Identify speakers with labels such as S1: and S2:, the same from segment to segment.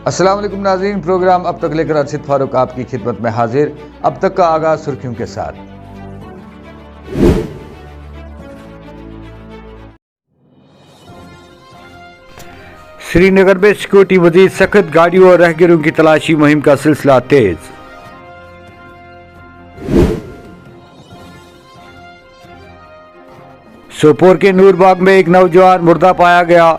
S1: अस्सलाम वालेकुम नाज़रीन, प्रोग्राम अब तक लेकर अर्शिद फारूक आपकी खिदमत में हाजिर। अब तक का आगाज सुर्खियों के साथ। श्रीनगर में सिक्योरिटी वजीर सख्त, गाड़ियों और राहगीरों की तलाशी मुहिम का सिलसिला तेज। सोपोर के नूरबाग में एक नौजवान मुर्दा पाया गया।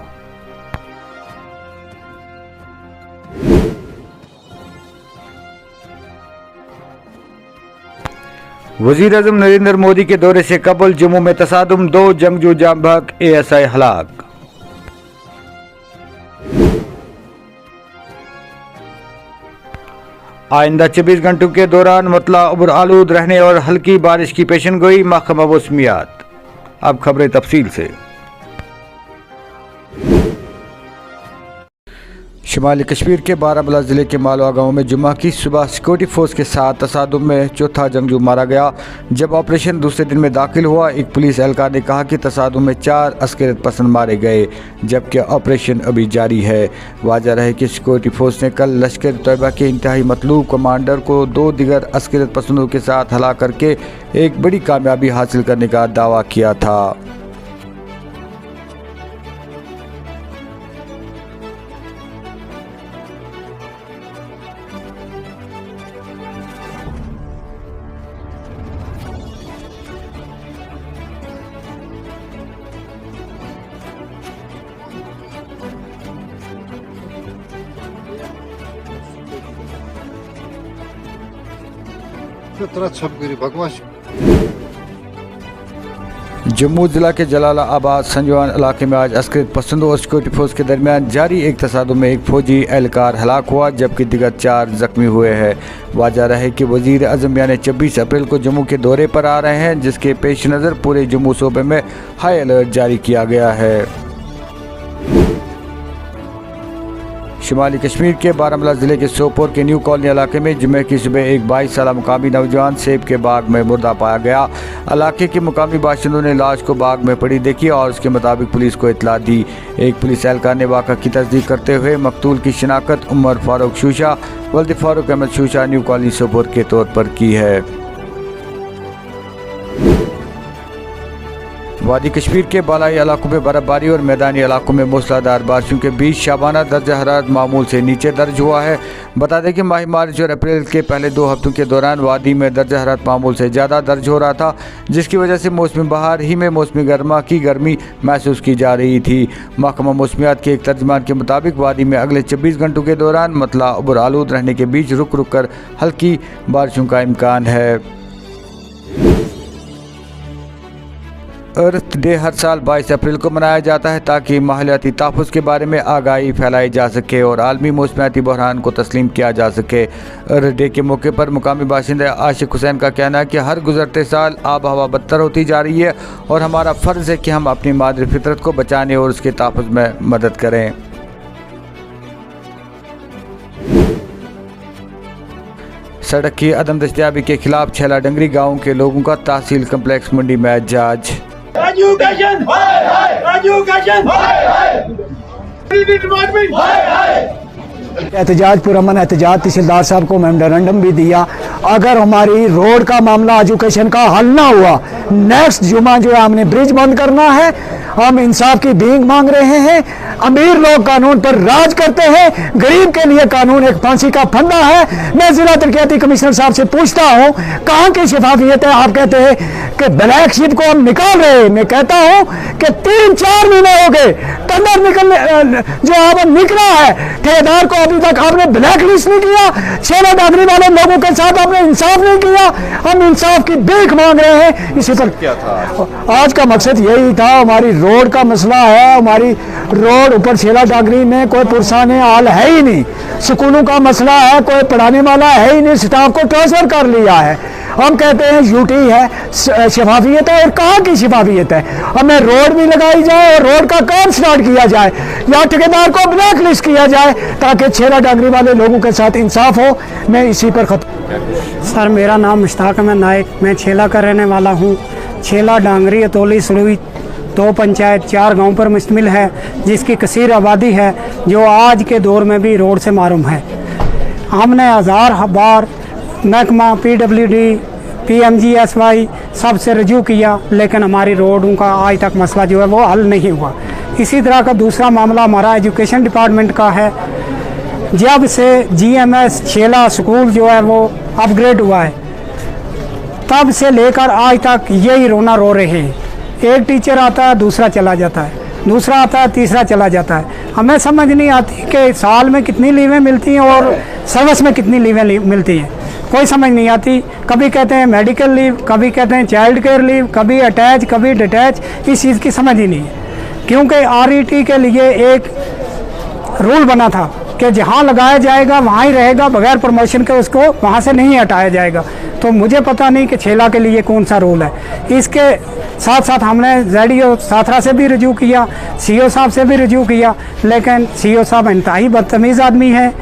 S1: वजीर आज़म नरेंद्र मोदी के दौरे से कबल जम्मू में तसादुम, 2 जंगजू जाम बहक, ASI हलाक। आइंदा 24 घंटों के दौरान मतला उबर आलूद रहने और हल्की बारिश की पेशन गोई, महकमा मौसमियात। अब खबरें तफसील से। शुमाली कश्मीर के बारामूला ज़िले के मालवा गांव में जुम्मा की सुबह सिक्योरिटी फोर्स के साथ तसादुम में चौथा जंगजू मारा गया। जब ऑपरेशन दूसरे दिन में दाखिल हुआ, एक पुलिस एहलकार ने कहा कि तसादुम में 4 अस्करियत पसंद मारे गए, जबकि ऑपरेशन अभी जारी है। वाज़ह रहे कि सिक्योरिटी फोर्स ने कल लश्कर तैयबा के इंतहाई मतलूब कमांडर को 2 दिगर अस्करियत पसंदों के साथ हला करके एक बड़ी कामयाबी हासिल करने का दावा किया था। जम्मू जिला के जलालाबाद संजवान इलाके में आज अस्करियत पसंदों और सिक्योरिटी फोर्स के दरमियान जारी एक तसादुम में एक फौजी एहलकार हलाक हुआ, जबकि दिगर 4 जख्मी हुए हैं। वाज़ह रहे कि वजीर आज़म यानी 26 अप्रैल को जम्मू के दौरे पर आ रहे हैं, जिसके पेश नज़र पूरे जम्मू सूबे में हाई अलर्ट जारी किया गया है। शुमाली कश्मीर के बारामूला ज़िले के सोपोर के न्यू कॉलोनी इलाके में जुमे की सुबह एक 22 साल मुकामी नौजवान सेब के बाग में मुर्दा पाया गया। इलाके के मुकामी बाशिंदों ने लाश को बाग में पड़ी देखी और उसके मुताबिक पुलिस को इतला दी। एक पुलिस एहलकार ने वाक़ा की तस्दीक करते हुए मकतूल की शिनाख्त उमर फारूक शूशा वल्द फारूक अहमद शूशा न्यू कॉलोनी सोपोर के तौर पर की है। वादी कश्मीर के बालाई इलाकों में बर्फबारी और मैदानी इलाकों में मूसलाधार बारिशों के बीच शाबाना दर्जा हरारत मामूल से नीचे दर्ज हुआ है। बता दें कि माह मार्च और अप्रैल के पहले 2 हफ्तों के दौरान वादी में दर्जा हरारत मामूल से ज़्यादा दर्ज हो रहा था, जिसकी वजह से मौसमी बहार ही में मौसमी गर्मा की गर्मी महसूस की जा रही थी। महकमा मौसमियात के एक तर्जमान के मुताबिक वादी में अगले 24 घंटों के दौरान मतला उबर आलूद रहने के बीच रुक रुक कर हल्की बारिशों का इम्कान है। अर्थ डे हर साल 22 अप्रैल को मनाया जाता है ताकि माहौलियाती तहफ़्फ़ुज़ के बारे में आगाही फैलाई जा सके और आलमी मौसमियाती बहरान को तस्लीम किया जा सके। अर्थ डे के मौके पर मुकामी बाशिंदे आशिक हुसैन का कहना है कि हर गुज़रते साल आब हवा बदतर होती जा रही है और हमारा फ़र्ज़ है कि हम अपनी मादरी फितरत को बचाने और उसके तहफ़्फ़ुज़ में मदद करें। सड़क की अदम दस्तयाबी के खिलाफ छेला डंगरी गाँव के लोगों का तहसील कम्प्लेक्स मंडी में एहतजाज।
S2: एजुकेशन एजुकेशन एहतजाज पुरअमन एहतजाज तहसीलदार साहब को मेमोरेंडम भी दिया। अगर हमारी रोड का मामला एजुकेशन का हल ना हुआ, नेक्स्ट जुमा जो है हमने ब्रिज बंद करना है। हम इंसाफ की भीख मांग रहे हैं। अमीर लोग कानून पर राज करते हैं, गरीब के लिए कानून एक फांसी का फंदा है। मैं जिला तरक्याती कमिश्नर साहब से पूछता हूं, कहां की शफाफियत है? आप कहते हैं कि ब्लैक शीप को हम निकाल रहे हैं। मैं कहता हूं कि 3-4 महीने हो गए टेंडर निकलने जो अब निकला है, ठेकेदार को अभी तक आपने ब्लैक लिस्ट नहीं किया। छेला डागरी वाले लोगों के साथ आपने इंसाफ नहीं किया। हम इंसाफ की भीख मांग रहे हैं। इसी पर क्या था आज का मकसद? यही था, हमारी रोड का मसला है। हमारी रोड ऊपर छेला डागरी में कोई पुरसाने हाल है ही नहीं। स्कूलों का मसला है, कोई पढ़ाने वाला है ही नहीं। स्टाफ को ट्रांसफर कर लिया है। हम कहते हैं यूटी है, शफाफियत है, और कहाँ की शफाफियत है? हमें रोड भी लगाई जाए और रोड का काम स्टार्ट किया जाए, या ठेकेदार को ब्लैक लिस्ट किया जाए ताकि छेला डांगरी वाले लोगों के साथ इंसाफ हो। मैं इसी पर
S3: सर, मेरा नाम मुश्ताक अहमद नायक, मैं छेला का रहने वाला हूँ। छेला डांगरी अतौली सड़ुई 2 पंचायत 4 गाँव पर मुश्तमिल है, जिसकी कसीर आबादी है। जो आज के दौर में भी रोड से मारूम है। हमने हज़ार बार महकमा PWD PMGSY सबसे रजू किया, लेकिन हमारी रोडों का आज तक मसला जो है वो हल नहीं हुआ। इसी तरह का दूसरा मामला हमारा एजुकेशन डिपार्टमेंट का है। जब से GMS छेला स्कूल जो है वो अपग्रेड हुआ है, तब से लेकर आज तक यही रोना रो रहे हैं। एक टीचर आता है, दूसरा चला जाता है, दूसरा आता है, तीसरा चला जाता है। हमें समझ नहीं आती कि साल में कितनी लीवें मिलती हैं और सर्विस में कितनी लीवें मिलती हैं, कोई समझ नहीं आती। कभी कहते हैं मेडिकल लीव, कभी कहते हैं चाइल्ड केयर लीव, कभी अटैच, कभी डिटैच। इस चीज़ की समझ ही नहीं है, क्योंकि RET के लिए एक रूल बना था कि जहाँ लगाया जाएगा वहाँ ही रहेगा, बगैर प्रमोशन के उसको वहाँ से नहीं हटाया जाएगा। तो मुझे पता नहीं कि छेला के लिए कौन सा रूल है। इसके साथ साथ हमने ZDO साथरा से भी रजू किया, CO साहब से भी रजू किया, लेकिन CO साहब इंतहाई बदतमीज़ आदमी है।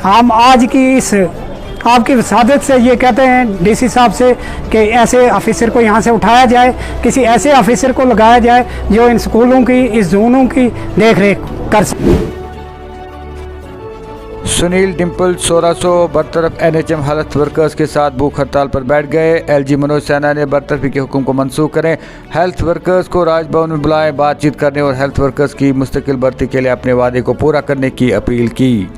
S3: हम आज की इस आपकी वसादत से ये कहते हैं DC साहब से कि ऐसे ऑफिसर को यहाँ से उठाया जाए, किसी ऐसे ऑफिसर को लगाया जाए जो इन स्कूलों की, इस जोनों की देख रेख कर सके।
S1: Sunil Dimple 1600 बरतरफ NHM health workers के साथ भूख हड़ताल पर बैठ गए। LG मनोज सिन्हा ने बरतरफी के हुक्म को मनसूख करें, हेल्थ वर्कर्स को राजभवन में बुलाएं, बातचीत करने और हेल्थ वर्कर्स की मुस्तकिल भर्ती के लिए अपने वादे को पूरा करने की अपील की।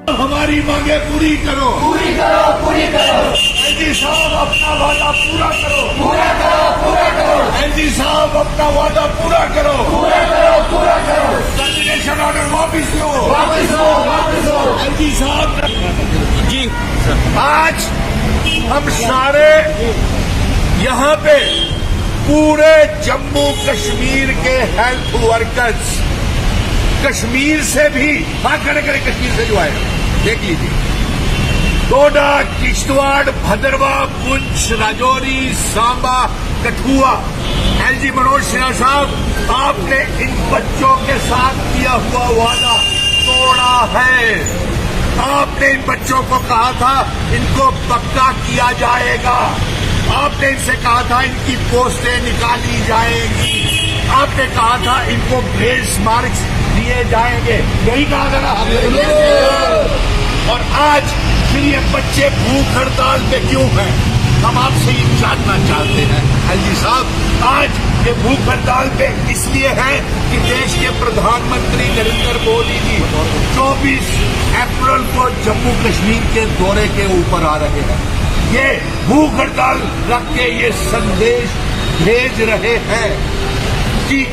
S4: हमारी मांगे पूरी करो, पूरी करो, पूरी करो। LG साहब अपना वादा पूरा करो, पूरा करो, पूरा करो। LG साहब अपना वादा पूरा करो, पूरा करो, पूरा करो। टर्मिनेशन ऑर्डर वापस लो, वापस लो, वापस लो। LG साहब जी, आज हम सारे यहाँ पे पूरे जम्मू कश्मीर के हेल्थ वर्कर्स, कश्मीर से भी बात करे कश्मीर से जो आए देख लीजिए, डोडा, किश्तवाड़, भद्रवा, पुंछ, राजौरी, सांबा, कठुआ। LG मनोज सिन्हा साहब, आपने इन बच्चों के साथ किया हुआ वादा तोड़ा है। आपने इन बच्चों को कहा था इनको पक्का किया जाएगा, आपने इनसे कहा था इनकी पोस्टें निकाली जाएंगी, आपने कहा था इनको ग्रेस मार्क्स दिए जाएंगे, यही कहा था ना। और आज फिर ये बच्चे भूख हड़ताल पे क्यों हैं? हम आपसे ये जानना चाहते हैं LG साहब। आज ये भूख हड़ताल पे इसलिए है कि देश के प्रधानमंत्री नरेंद्र मोदी जी 24 अप्रैल को जम्मू कश्मीर के दौरे के ऊपर आ रहे हैं। ये भूख हड़ताल रख के ये संदेश भेज रहे हैं कि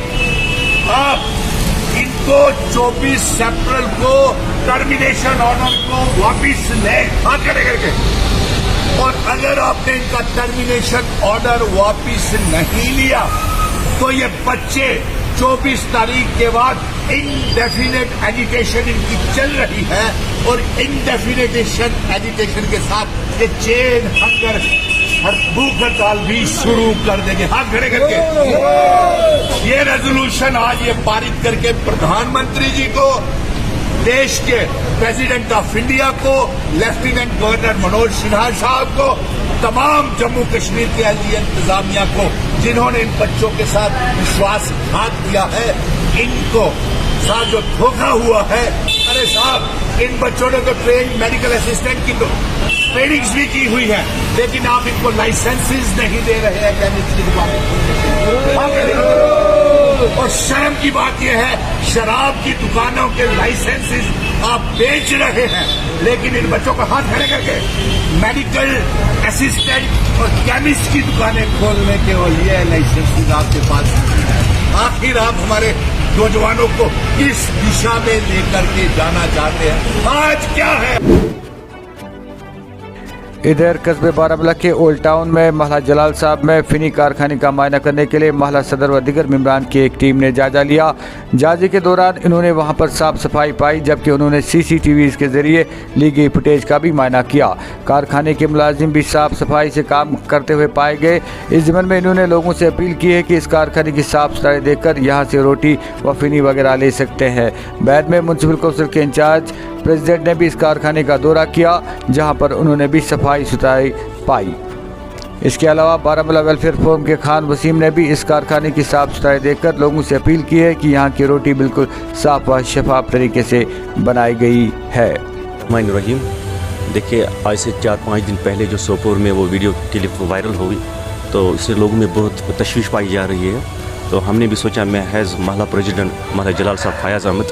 S4: आप इनको 24 अप्रैल को टर्मिनेशन ऑर्डर को वापिस ले करके, और अगर आपने इनका टर्मिनेशन ऑर्डर वापिस नहीं लिया तो ये बच्चे 24 तारीख के बाद इनडेफिनेट एजुकेशन इनकी चल रही है, और इनडेफिनेट एजुकेशन के साथ ये चेन हंगर भूख हड़ताल भी शुरू कर देंगे। हाथ खड़े करके ये रेजोल्यूशन आज ये पारित करके प्रधानमंत्री जी को, देश के प्रेसिडेंट ऑफ इंडिया को, लेफ्टिनेंट गवर्नर मनोज सिन्हा साहब को, तमाम जम्मू कश्मीर के LG इंतजामिया को, जिन्होंने इन बच्चों के साथ विश्वासघात किया है, इनको साथ जो धोखा हुआ है। अरे साहब, इन बच्चों ने तो ट्रेन मेडिकल असिस्टेंट की ट्रेनिंग्स भी की हुई है, लेकिन आप इनको लाइसेंसेस नहीं दे रहे हैं केमिस्ट की दुकान। और शर्म की बात यह है, शराब की दुकानों के लाइसेंसेस आप बेच रहे हैं, लेकिन इन बच्चों को हाथ खड़े करके मेडिकल असिस्टेंट और केमिस्ट की दुकानें खोलने के लिए लाइसेंसेस आपके पास है। आखिर आप हमारे नौजवानों को किस दिशा में लेकर के जाना चाहते हैं? आज क्या है?
S1: इधर कस्बे बारामूला के ओल्ड टाउन में महला जलाल साहब में फिनी कारखाने का मायना करने के लिए महला सदर व दीगर मेंबरान की एक टीम ने जायजा लिया। जायजे के दौरान इन्होंने वहां पर साफ सफाई पाई, जबकि उन्होंने CCTVs के जरिए ली गई फुटेज का भी मायना किया। कारखाने के मुलाजिम भी साफ सफाई से काम करते हुए पाए गए। इस ज़िम्मन में इन्होंने लोगों से अपील की है कि इस कारखाने की साफ सफाई देखकर यहाँ से रोटी व फिनी वगैरह ले सकते हैं। बाद में म्यूनसिपल कौंसिल के इंचार्ज प्रेसिडेंट ने भी इस कारखाने का दौरा किया, जहां पर उन्होंने भी सफाई सुथराई पाई। इसके अलावा बारामूला वेलफेयर फोरम के खान वसीम ने भी इस कारखाने की साफ सफाई देखकर लोगों से अपील की है कि यहाँ की रोटी बिल्कुल साफ व शफाफ तरीके से बनाई गई है।
S5: रहीम, देखिए आज से 4-5 दिन पहले जो सोपोर में वो वीडियो क्लिप वायरल हुई तो इससे लोगों में बहुत तशवीश पाई जा रही है। तो हमने भी सोचा, मैं हैज़ महला प्रेसिडेंट महला जलाल साहब फयाज़ अहमद,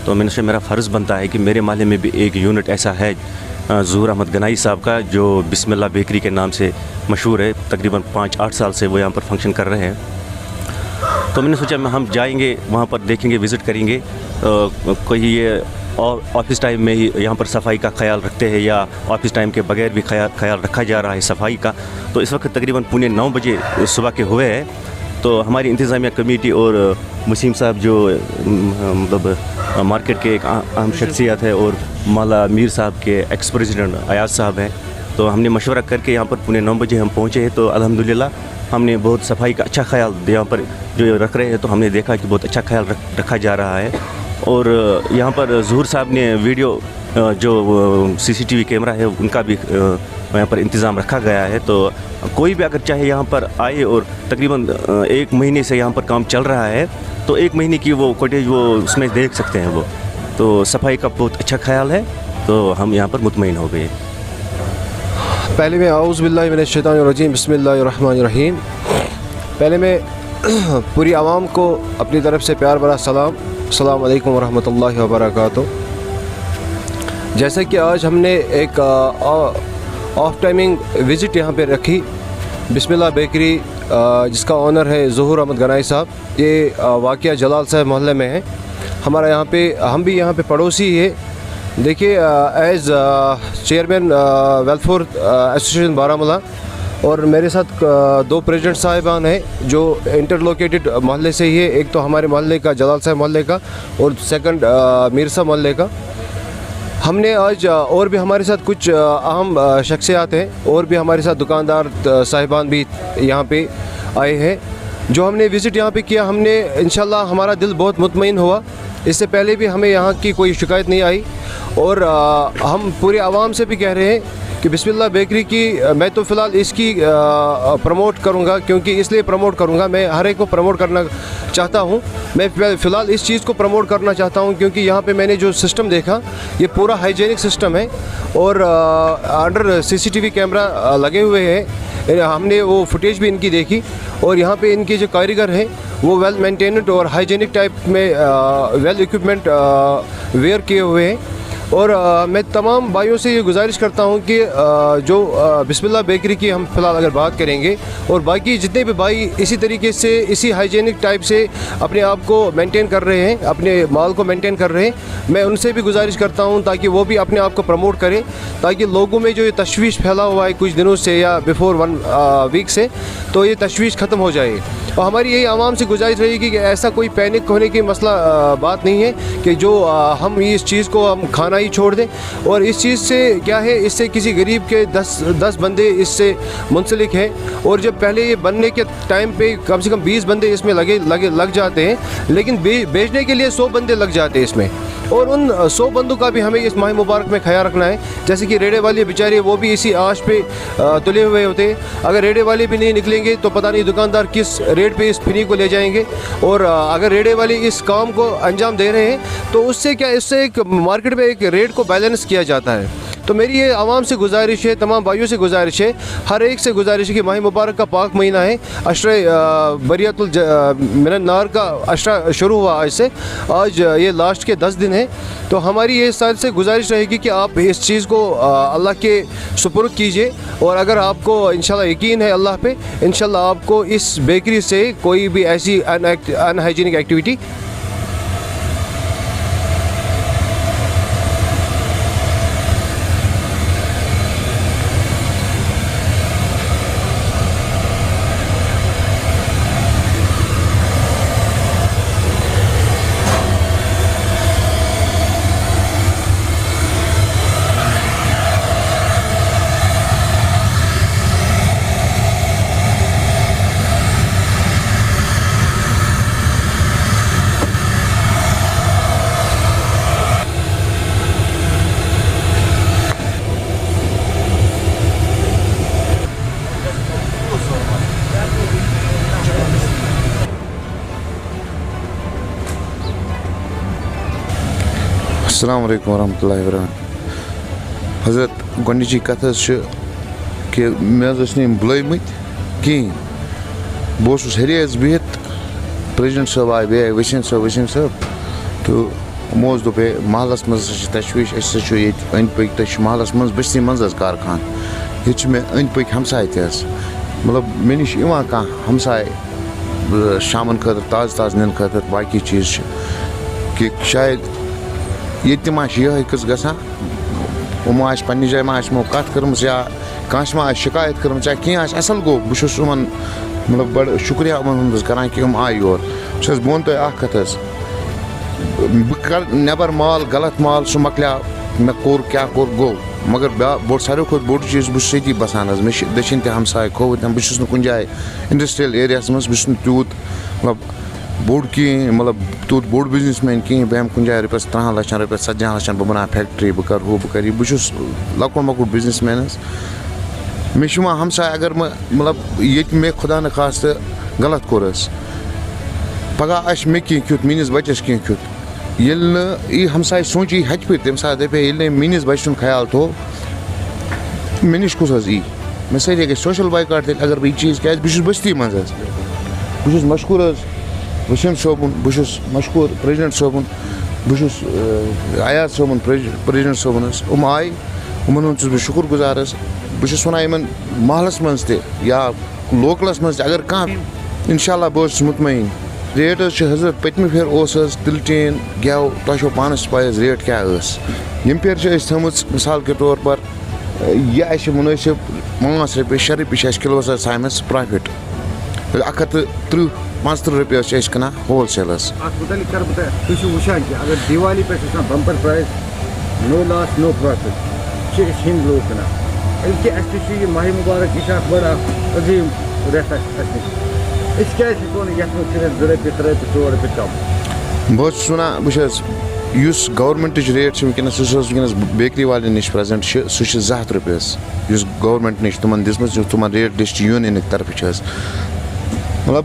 S5: तो मैंने सोचा मेरा फ़र्ज़ बनता है कि मेरे महल्ले में भी एक यूनिट ऐसा है ज़हूर अहमद गनाई साहब का, जो बिस्मिल्लाह बेकरी के नाम से मशहूर है। तकरीबन 5-8 साल से वो यहाँ पर फंक्शन कर रहे हैं। तो मैंने सोचा हम जाएंगे वहाँ पर, देखेंगे, विज़िट करेंगे। कोई ये और ऑफिस टाइम में ही यहाँ पर सफाई का ख्याल रखते हैं या ऑफिस टाइम के बगैर भी ख्याल रखा जा रहा है सफाई का। तो इस वक्त तकरीबन 9:15 बजे सुबह के हुए हैं। तो हमारी इंतज़ामिया कमेटी और वसीम साहब जो मतलब मार्केट के एक अहम शख्सियत है और मौला मीर साहब के एक्स प्रेसिडेंट अयाज साहब हैं, तो हमने मशवरा करके यहाँ पर 9:15 बजे हम पहुँचे हैं। तो अल्हम्दुलिल्लाह हमने बहुत सफाई का अच्छा ख्याल यहाँ पर जो रख रहे हैं, तो हमने देखा कि बहुत अच्छा ख्याल रखा जा रहा है। और यहाँ पर ज़हूर साहब ने वीडियो जो CCTV कैमरा है उनका भी यहाँ पर इंतज़ाम रखा गया है। तो कोई भी अगर चाहे यहाँ पर आए, और तकरीबन 1 महीने से यहाँ पर काम चल रहा है, तो 1 महीने की वो कॉटेज वो उसमें देख सकते हैं वो। तो सफाई का बहुत अच्छा ख्याल है, तो हम यहाँ पर मुतमईन हो गए।
S6: पहले मैं आऊज़ बिल्लाहि मिनश शैतानिर रजीम बिस्मिल्लाहिर रहमानिर रहीम। पहले मैं पूरी आवाम को अपनी तरफ से प्यार भरा सलाम, अस्सलाम वालेकुम वरहमतुल्लाहि वबरकातुहू। जैसा कि आज हमने एक ऑफ टाइमिंग विज़िट यहाँ पे रखी, बिस्मिल्लाह बेकरी जिसका ऑनर है ज़हूर अहमद गनाई साहब, ये वाक़या जलाल साहब मोहल्ले में है हमारा। यहाँ पे हम भी यहाँ पे पड़ोसी है। देखिए, as chairman welfare association Baramulla, और मेरे साथ 2 प्रेसिडेंट साहिबान हैं जो इंटरलोकेटेड मोहल्ले से ही है। एक तो हमारे मोहल्ले का जलाल साहब मोहल्ले का, और सेकंड मीरसा मोहल्ले का। हमने आज और भी हमारे साथ कुछ अहम शख्सियात हैं, और भी हमारे साथ दुकानदार साहिबान भी यहाँ पे आए हैं। जो हमने विज़िट यहाँ पे किया, हमने इंशाल्लाह हमारा दिल बहुत मुतमईन हुआ। इससे पहले भी हमें यहाँ की कोई शिकायत नहीं आई, और हम पूरे आवाम से भी कह रहे हैं कि बिस्मिल्लाह बेकरी की मैं तो फ़िलहाल इसकी प्रमोट करूँगा, क्योंकि इसलिए प्रमोट करूँगा, मैं हर एक को प्रमोट करना चाहता हूँ। मैं फ़िलहाल इस चीज़ को प्रमोट करना चाहता हूँ क्योंकि यहाँ पे मैंने जो सिस्टम देखा, ये पूरा हाइजीनिक सिस्टम है, और अंडर CCTV कैमरा लगे हुए हैं। हमने वो फुटेज भी इनकी देखी, और यहाँ पे इनके जो कारीगर हैं वो वेल मेंटेनेड और हाइजीनिक टाइप में वेल इक्विपमेंट वेयर किए हुए हैं। और मैं तमाम भाइयों से ये गुजारिश करता हूँ कि जो बिस्मिल्लाह बेकरी की हम फ़िलहाल अगर बात करेंगे, और बाकी जितने भी भाई इसी तरीके से इसी हाइजीनिक टाइप से अपने आप को मेंटेन कर रहे हैं, अपने माल को मेंटेन कर रहे हैं, मैं उनसे भी गुजारिश करता हूँ ताकि वो भी अपने आप को प्रमोट करें, ताकि लोगों में जो ये तशवीश फैला हुआ है कुछ दिनों से या बिफोर 1 वीक से, तो ये तशवीश ख़त्म हो जाए। और हमारी यही आवाम से गुजारिश रहेगी कि ऐसा कोई पैनिक होने की मसला बात नहीं है कि जो हम इस चीज़ को हम खाना ही छोड़ दें। और इस चीज़ से क्या है, इससे किसी गरीब के 10 बंदे इससे मुंसलिक हैं, और जब पहले ये बनने के टाइम पे कम से कम 20 बंदे इसमें लग जाते हैं, लेकिन बेचने के लिए 100 बंदे लग जाते हैं इसमें। और उन 100 बंदों का भी हमें इस माह मुबारक में ख्याल रखना है। जैसे कि रेड़े वाले बेचारे, वो भी इसी आश पे तुले हुए होते हैं। अगर रेड़े वाले भी नहीं निकलेंगे तो पता नहीं दुकानदार किस रेट पे इस फ्री को ले जाएंगे। और अगर रेड़े वाले इस काम को अंजाम दे रहे हैं तो उससे क्या, इससे एक मार्केट में एक रेट को बैलेंस किया जाता है। तो मेरी ये आवाम से गुजारिश है, तमाम भाइयों से गुजारिश है, हर एक से गुजारिश है कि माह मुबारक का पाक महीना है, अशरे बरियतुल मिनन नार का अशरा शुरू हुआ आज से, आज ये लास्ट के 10 दिन हैं। तो हमारी ये साथ से गुजारिश रहेगी कि आप इस चीज़ को अल्लाह के सुपुर्द कीजिए, और अगर आपको इंशाल्लाह यकीन है अल्लाह पे, इंशाल्लाह आपको इस बेकरी से कोई भी ऐसी अनहाइजीनिक एक्टिविटी
S7: अस्सलाम वालेकुम रहमतुल्लाहि व बरकातहू। हज़रत गोडनिची कथ कि मे बुलमत कहें बहुत हरियाज बिहत प्रेजिडेंट साहब आए बे वसीम साहब तो मो दोप महलस मज तशवीश ये अंद पक तो महलस मज बस्ती मज कारखान ये मे अंद पक हमसाय मतलब मे नश कह हमसाय शामन खतर ताज़ नीन खतर बाकी चीज़ कि शायद ये यह कस ग वो पन्ने जाए मो कत कर्म या कह शिकायत कर्म या कह असल गो बहुत मतलब बड़ शुक्रिया करान कि आए योर बह वन तुम कथ बह नबर माल गलत माल सह मकल्या मे कोर क्या कोर गो मगर सारे खुद बोड़ चीज़ बह बसान मे दक्षिण ते हमसाय खोवत बह कुछ जाए इंडस्ट्रियल एरियास मज बह तूत मतलब बोड़ कहें मतलब तूत बोड़ बिजनेसमैन कहें बह कुछ जाए रुपये 13 लाख रुपये 17 लाख बह बना फैक्ट्री बह कर बह कर बह लकुट मकुट बिजनेसमैन मे हमसाय अगर मतलब ये मे खुदा न खास्त गलत कोर पगह मे कह क्युत मीनिस बच्चस कह क्युत ये हमसाय सोची हच पे तम सात दपे मीनिस बच्चन ख्याल थो मे नश कुस यी मे सर गई सोशल बाइकाट तेल अगर बह चीज़ क्या बह बस्ती मज बह मशहूर वसीम सोबन बह मशहूर प्रेजिडेंट सोबन बह अयाज सोबन प्रेजिडेंट सोबनस आए उमन बह शुक्र गुजार बह वन महलस मज या लोकलस मज अगर कह इंशाल्लाह बह मुतमईन रेट हजरत पतम फेर तिल टीन गेव तुम पानस पाए रेट क्या यम फेर थम मिसाल के तौर पर यह मुनासिब 5 रुपये 6 रुपये किलोस आमस प्रॉफिट 130-135 रुपये कना होल सेलस
S1: वुचान कि अगर दिवाली पे bumper price no loss no profit हिंद लोग कना माह मुबारक यह बड़ अजीम रेत क्या 2 रुपये 3 रुपये 4 रुपये कम
S7: बस वन बस गवर्नमेंट रेट वनस वनस बेकरी वाले नश प्रेजेंट सह 2 रुपये गवर्नमेंट नश तुम दिसम तुम रेट डिस्ट यूनियन तरफ मतलब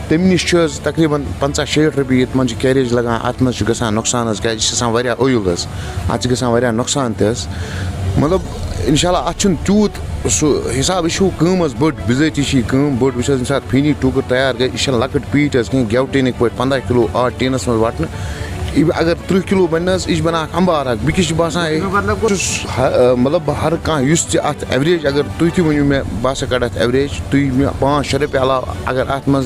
S7: तम नश तकरीबन 50-60 रुपये ये मन कैरेज लगान अत मज नुकसान क्या ओयल अत नुकसान मतलब इंशाल्लाह अत तूत सह हिसाब यह बड़ बिजती बड़ वह फीनी टूकर तैयार गई यह लकट पीट कहीं गेव टीनिक पे 15 किलो आ टीनस मज वटन अगर 30 किलो बन यह बना अंबार बिकिस बासान मतलब हर कह अत एवरेज अगर तुम वन मे बह कड़ अत एवरेज तुम 5-6 रुपये अलाव अगर अत मज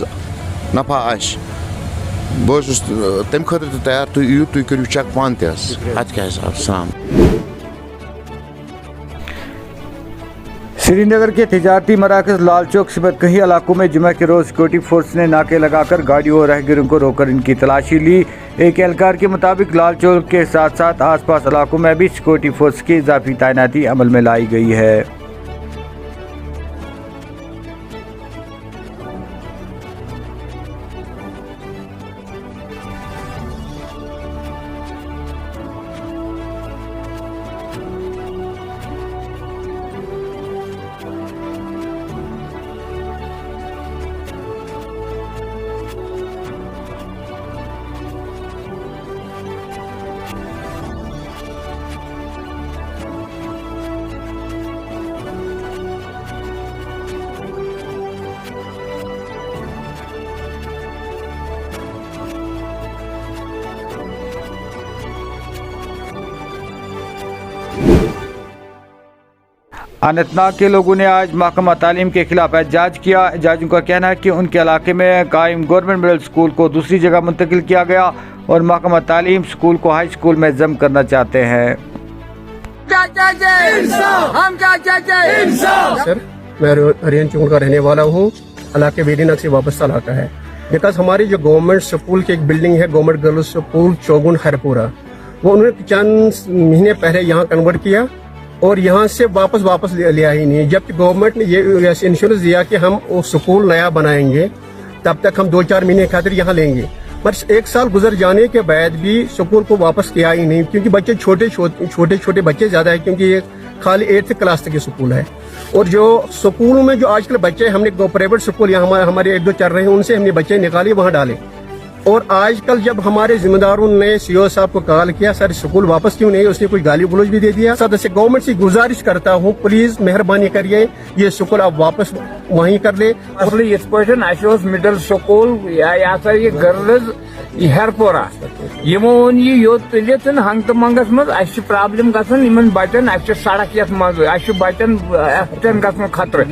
S7: नफा बह तम खतर तैयार तुम यू तुम करू चेक पान अत क्या हिसाब।
S1: श्रीनगर के तिजारती मराकज़ लाल चौक समेत कई इलाकों में जुमे के रोज़ सिक्योरिटी फोर्स ने नाके लगाकर गाड़ियों और राहगीरों को रोककर इनकी तलाशी ली। एक एहलकार के मुताबिक लाल चौक के साथ साथ आसपास इलाकों में भी सिक्योरिटी फोर्स की इजाफी तैनाती अमल में लाई गई है। अनंतनाग के लोगों ने आज महकमा तालीम के खिलाफ एहतजाज किया। एहतजाजियों का कहना है कि उनके इलाके में कायम गवर्नमेंट मिडिल स्कूल को दूसरी जगह मुंतकिल किया गया और महकमा तालीम स्कूल को हाई स्कूल में जम करना चाहते हैं।
S8: सर मैं हरियाणा चौक का रहने वाला हूँ। इलाके वेदीनगर से वापस इलाका है बिकॉज हमारी जो गवर्नमेंट स्कूल की एक बिल्डिंग है गवर्नमेंट गर्ल्स स्कूल चौगुन हरपुरा वो उन्होंने चंद महीने पहले यहाँ कन्वर्ट किया और यहाँ से वापस लिया ही नहीं। जब गवर्नमेंट ने ये इंश्योरेंस दिया कि हम वो स्कूल नया बनाएंगे तब तक हम 2-4 महीने खातिर यहाँ लेंगे, पर 1 साल गुजर जाने के बाद भी स्कूल को वापस किया ही नहीं क्योंकि बच्चे छोटे बच्चे ज़्यादा है क्योंकि ये खाली 8th क्लास तक के स्कूल है। और जो स्कूलों में जो आजकल बच्चे हमने प्राइवेट स्कूल यहाँ हमारे 1-2 चल रहे हैं उनसे हमने बच्चे निकाले वहाँ डाले और आजकल जब हमारे जिम्मेदारों ने सीओ साहब को कॉल किया, सर स्कूल वापस क्यों नहीं, उसने कोई गाली गलौज भी दे दिया। सदस्य गवर्नमेंट से गुजारिश करता हूँ, प्लीज मेहरबानी करिए ये स्कूल आप वापस वहीं कर ले।
S9: मिडल स्कूल ये गर्ल्स हेरपोरा यमो वोन ये योत तुलित हंग मंगस मज प्रॉब्लम गसन बचन सड़क ये बचन एक्सीडेंट गसन खतर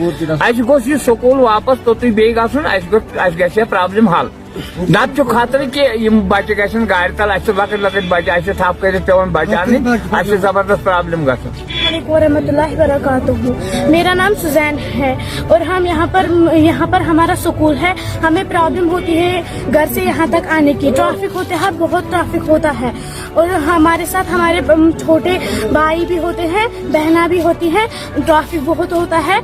S9: गोस यह स्कूल वापस तोत बे गसन प्रॉब्लम हल नत खतर कि बच्चे गन गाड़ तल लकट लकट बच्चे थप कर पे बचाने जबरदस्त प्रॉब्लम
S10: गसन। मेरा नाम सुजैन है और हम यहाँ पर हमारा स्कूल है। हमें प्रॉब्लम होती है घर से यहाँ तक आने की। ट्रैफिक होते हैं, बहुत ट्रैफिक होता है और हमारे साथ हमारे छोटे भाई भी होते हैं, बहना भी होती है। ट्रैफिक बहुत होता है,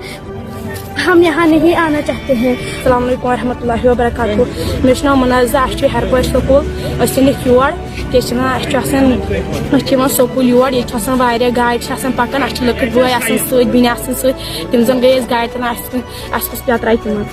S10: हम यहाँ नहीं आना चाहते हैं। अस्सलाम वालेकुम रहमतुल्लाहि व बरकातहू। मेरा नाम मुनाज़ा हेरपोर स्कूल योर क्या स्कूल योर ये गाड़ पकान लकट बॉय बिन तम जन गई गाड़ तन पेतराई तम।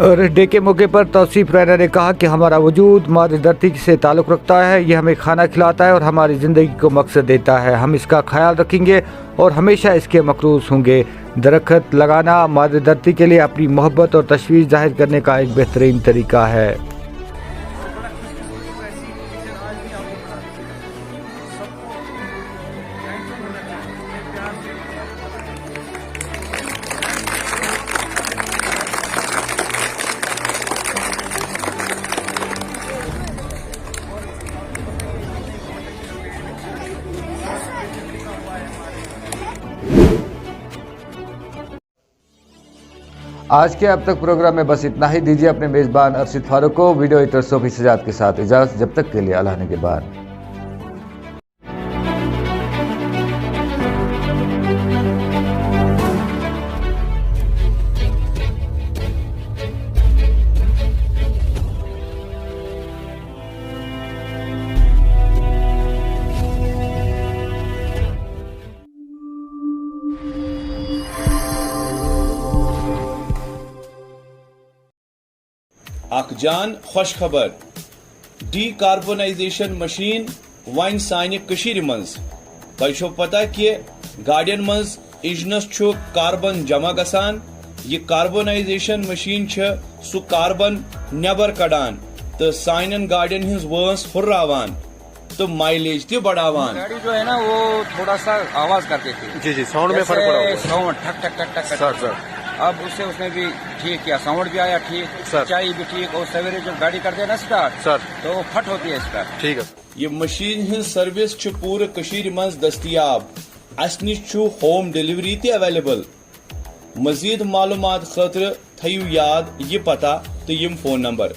S1: और इस डे के मौके पर तौसीफ रैना ने कहा कि हमारा वजूद मादर धरती से ताल्लुक़ रखता है। ये हमें खाना खिलाता है और हमारी ज़िंदगी को मकसद देता है। हम इसका ख्याल रखेंगे और हमेशा इसके मकरूस होंगे। दरख्त लगाना मादर धरती के लिए अपनी मोहब्बत और तशवीश जाहिर करने का एक बेहतरीन तरीका है। आज के अब तक प्रोग्राम में बस इतना ही। दीजिए अपने मेज़बान अरशद फारूक को वीडियो एडिटर सोफी सजाद के साथ इजाज़त। जब तक के लिए अल्लाह ने के बाद।
S11: अखजान खुश खबर डीकार्बोनाइजेशन मशीन वन सानि कशीर मंज। तुझो पता कि गाड़ियन मंज इंजनस छु कार्बन जमा गसान। ये कार्बोनाइजेशन मशीन सु कार्बन नबर कड़ान तो साइन गाड़ियन हिंज वंस हुर्रावान तो माइलेज ते बढ़ावान।
S12: गाड़ी जो है ना वो थोड़ा सा आवाज करती थी।
S6: जी साउंड में फर्क पड़ा।
S12: साउंड ठक ठक ठक ठक सर अब उसने भी ठीक किया, साउंड भी आया ठीक, सच्चाई भी ठीक। और सवेरे जब गाड़ी करते हैं ना स्टार्ट सर तो वो फट होती है स्टार्ट। ठीक है।
S11: ये मशीन हिंज सर्विस पूरे कशीर मंज दस्तियाब। अस निश होम डिलीवरी ते अवेलेबल। मजीद मालूमात खतर थयू याद ये पता तो यम फोन नंबर।